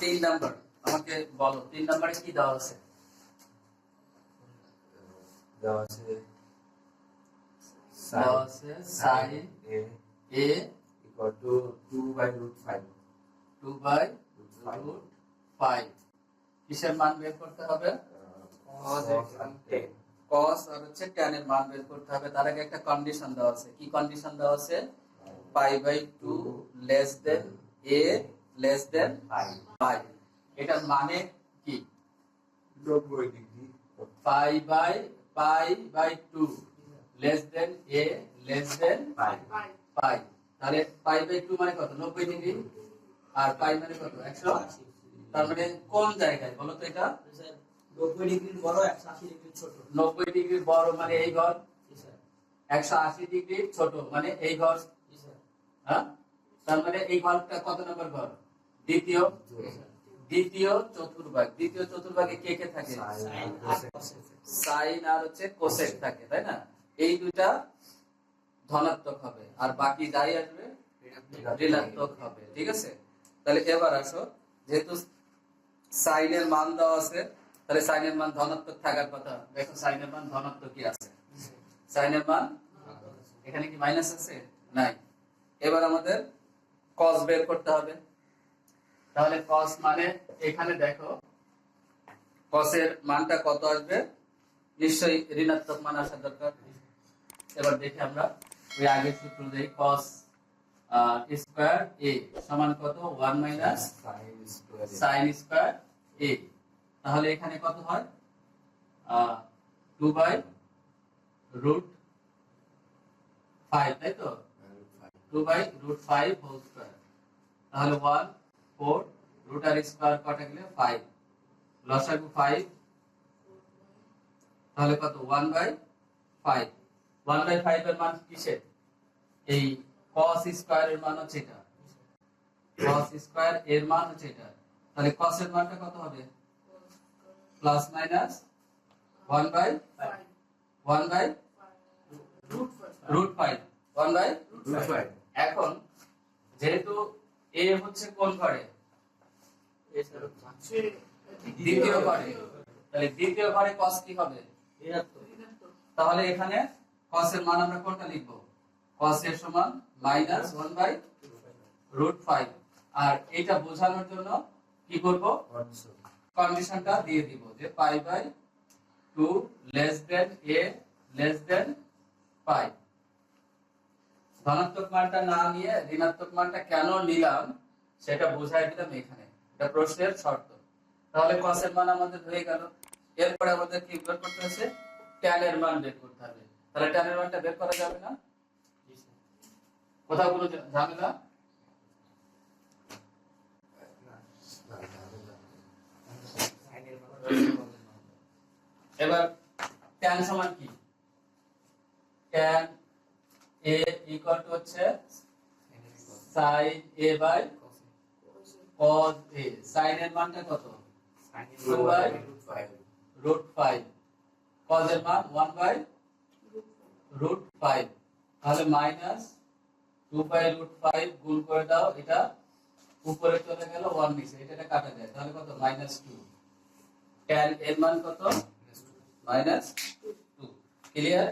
3 number আমাকে বলো 3 নম্বরে কি দেওয়া আছে? দেওয়া আছে sin a equal to 2/√5 2/√5 কিসের মান বের করতে হবে? cos আর হচ্ছে tan এর মান বের করতে হবে। তার আগে একটা কন্ডিশন দেওয়া আছে। কি কন্ডিশন দেওয়া আছে? π/2 less than a less than π। এটার মানে কি? 90 degree. π/2 less than a less than π। তাহলে π/2 মানে কত? 90 ডিগ্রি। আর π মানে কত? 180। তার মানে কোন জায়গায় বলো তো এটা? 90 ডিগ্রির বড় 180 ডিগ্রির ছোট। 90 ডিগ্রির বড় মানে এই ঘর, 180 ডিগ্রির ছোট মানে এই ঘর। হ্যাঁ, তার মানে এই ঘরটা কত নম্বর ঘর? দ্বিতীয় চতুর্ভাগ। দ্বিতীয় চতুর্ভাগে কে কে থাকে? সাইন আর হচ্ছে কোসেক থাকে, তাই না? এই দুইটা ধনাত্মক হবে আর বাকি যাই আসবে ঋণাত্মক হবে। ঠিক আছে, তাহলে এবার আসো, যেহেতু সাইনের মান দেওয়া আছে তাহলে সাইনের মান ধনাত্মক থাকার কথা। দেখো সাইনের মান ধনাত্মকই আছে। সাইনের মান এখানে কি মাইনাস আছে? নাই। এবার আমাদের cos বের করতে হবে। তাহলে cos মানে এখানে দেখো cos এর মানটা কত আসবে? নিশ্চয়ই ঋণাত্মক মান আসা দরকার। এবার দেখি আমরা ওই আগের সূত্র দেই। cos স্কয়ার a সমান কত? 1 মাইনাস sin স্কয়ার a। তাহলে এখানে কত হয়? 2/√5, তাই তো? 2/√5 হোল স্কয়ার। তাহলে 1 4 রুট আর স্কয়ার কাটা গেলে 5, লসাগু 5। তাহলে কত? 1/5। 1/5 এর মান কিসের? এই cos স্কয়ার এর মান হচ্ছে এটা। cos স্কয়ার এর মান হচ্ছে এটা। তাহলে cos এর মানটা কত হবে? Plus minus 1/√5। এখন যেহেতু a হচ্ছে কোন ঘরে? দ্বিতীয় ঘরে। তাহলে দ্বিতীয় ঘরে cos কি হবে? তাহলে এখানে cos এর মান আমরা কোনটা লিখব? cos এর সমান মাইনাস 1/√5। আর এটা বোঝানোর জন্য কি করব? কন্ডিশনটা দিয়ে দিব যে π/2 less than a less than π। ধনাত্মক মানটা না নিয়ে ঋণাত্মক মানটা কেন নিলাম সেটা বোঝাই দিলাম এখানে। এটা প্রশ্নের শর্ত। তাহলে cos এর মান আমাদের হয়ে গেল। এরপরে আমাদের কি বের করতে আছে? tan এর মান বের করতে হবে। তাহলে tan এর মানটা বের করা যাবে না? কোথাও কোনো ঝামেলা? এবার tan সমান কি? tan a ইকুয়াল টু হচ্ছে sin a by cos a। sin এর মানটা কত? 2/√5। cos এর মান 1/√5। তাহলে মাইনাস 2/√5 গুণ করে দাও, এটা উপরে চলে গেল, 1 নিচে, এটা কাটা যায়। তাহলে কত? -2। tan এর মান কত? -2। ক্লিয়ার?